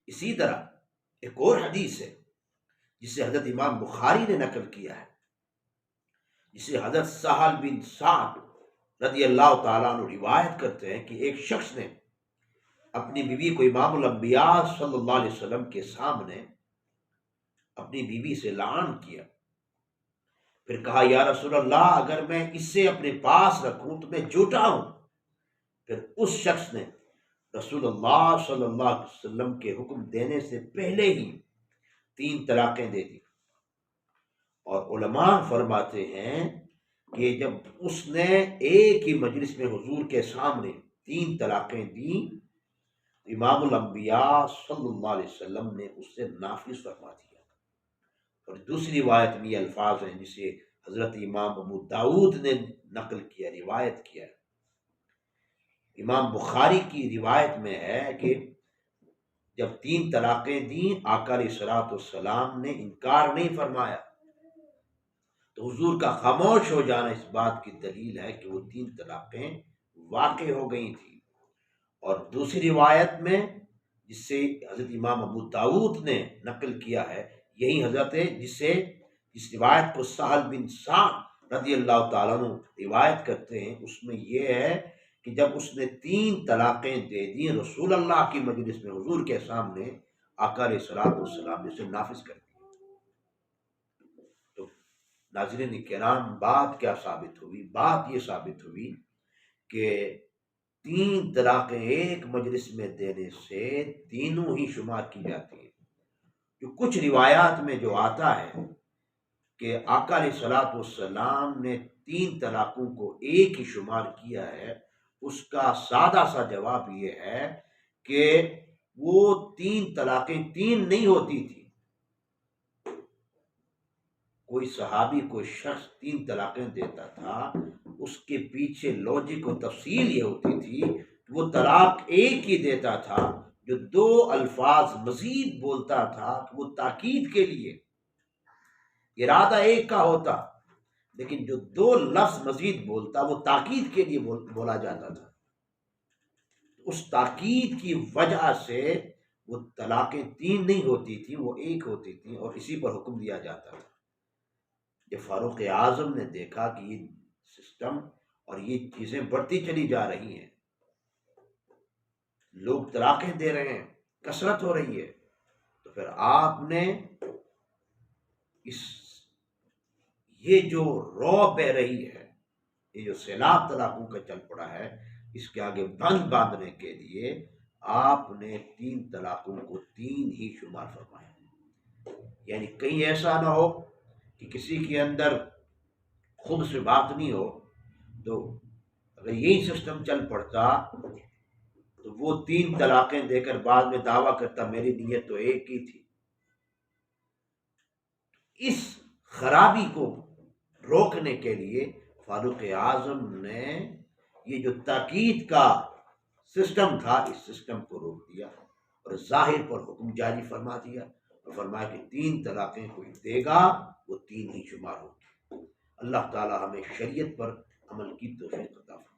اسی طرح ایک اور حدیث ہے جسے حضرت امام بخاری نے نقل کیا ہے، جسے حضرت سہل بن سعد رضی اللہ تعالیٰ عنہ روایت کرتے ہیں کہ ایک شخص نے اپنی بیوی کو امام الانبیاء صلی اللہ علیہ وسلم کے سامنے اپنی بیوی سے لعان کیا، پھر کہا یا رسول اللہ اگر میں اس سے اپنے پاس رکھوں تو میں جھوٹا ہوں۔ پھر اس شخص نے رسول اللہ صلی اللہ علیہ وسلم کے حکم دینے سے پہلے ہی 3 طلاقیں دے دی، اور علماء فرماتے ہیں کہ جب اس نے ایک ہی مجلس میں حضور کے سامنے 3 طلاقیں دیں، امام الانبیاء صلی اللہ علیہ وسلم نے اس سے نافذ فرما دیا۔ اور دوسری روایت میں یہ الفاظ ہیں جسے حضرت امام ابو داود نے نقل کیا، روایت کیا۔ امام بخاری کی روایت میں ہے کہ جب 3 طلاقیں دیں آقا علیہ الصلوۃ والسلام نے انکار نہیں فرمایا، تو حضور کا خاموش ہو جانا اس بات کی دلیل ہے کہ وہ 3 طلاقیں واقع ہو گئی تھیں۔ اور دوسری روایت میں جس سے حضرت امام ابو داود نے نقل کیا ہے، یہی حضرت جس روایت کو سہل بن سعد رضی اللہ تعالیٰ عنہ روایت کرتے ہیں، اس میں یہ ہے کہ جب اس نے 3 طلاقیں دے دیں رسول اللہ کی مجلس میں حضور کے سامنے، آقا علیہ الصلوۃ والسلام نے اسے نافذ کر دیا۔ تو ناظرین کرام، بات کیا ثابت ہوئی؟ بات یہ ثابت ہوئی کہ 3 طلاقیں ایک مجلس میں دینے سے تینوں ہی شمار کی جاتی ہیں۔ جو کچھ روایات میں جو آتا ہے کہ آقا علیہ الصلوۃ والسلام نے 3 طلاقوں کو ایک ہی شمار کیا ہے، اس کا سادہ سا جواب یہ ہے کہ وہ 3 طلاقیں 3 نہیں ہوتی تھی۔ کوئی صحابی کوئی شخص 3 طلاقیں دیتا تھا، اس کے پیچھے لاجک و تفصیل یہ ہوتی تھی کہ وہ طلاق ایک ہی دیتا تھا، جو 2 الفاظ مزید بولتا تھا کہ وہ تاکید کے لیے، ارادہ ایک کا ہوتا لیکن جو 2 لفظ مزید بولتا وہ تاکید کے لیے بولا جاتا تھا۔ اس تاکید کی وجہ سے وہ طلاقیں 3 نہیں ہوتی تھیں، وہ ایک ہوتی تھیں، اور اسی پر حکم دیا جاتا تھا۔ جب فاروق اعظم نے دیکھا کہ یہ سسٹم اور یہ چیزیں بڑھتی چلی جا رہی ہیں، لوگ طلاقیں دے رہے ہیں، کثرت ہو رہی ہے، تو پھر آپ نے یہ جو رو بہ رہی ہے، یہ جو سیلاب طلاقوں کا چل پڑا ہے، اس کے آگے بند باندھنے کے لیے آپ نے 3 طلاقوں کو 3 ہی شمار فرمایا۔ یعنی کہیں ایسا نہ ہو کہ کسی کے اندر خود سے بات نہیں ہو، تو اگر یہی سسٹم چل پڑتا تو وہ 3 طلاقیں دے کر بعد میں دعویٰ کرتا میری نیت تو ایک ہی تھی۔ اس خرابی کو روکنے کے لیے فاروق اعظم نے یہ جو تاکید کا سسٹم تھا، اس سسٹم کو روک دیا اور ظاہر پر حکم جاری فرما دیا، اور فرمایا کہ 3 طلاقیں کوئی دے گا وہ 3 ہی شمار ہوگی۔ اللہ تعالی ہمیں شریعت پر عمل کی توفیق عطا فرمائے۔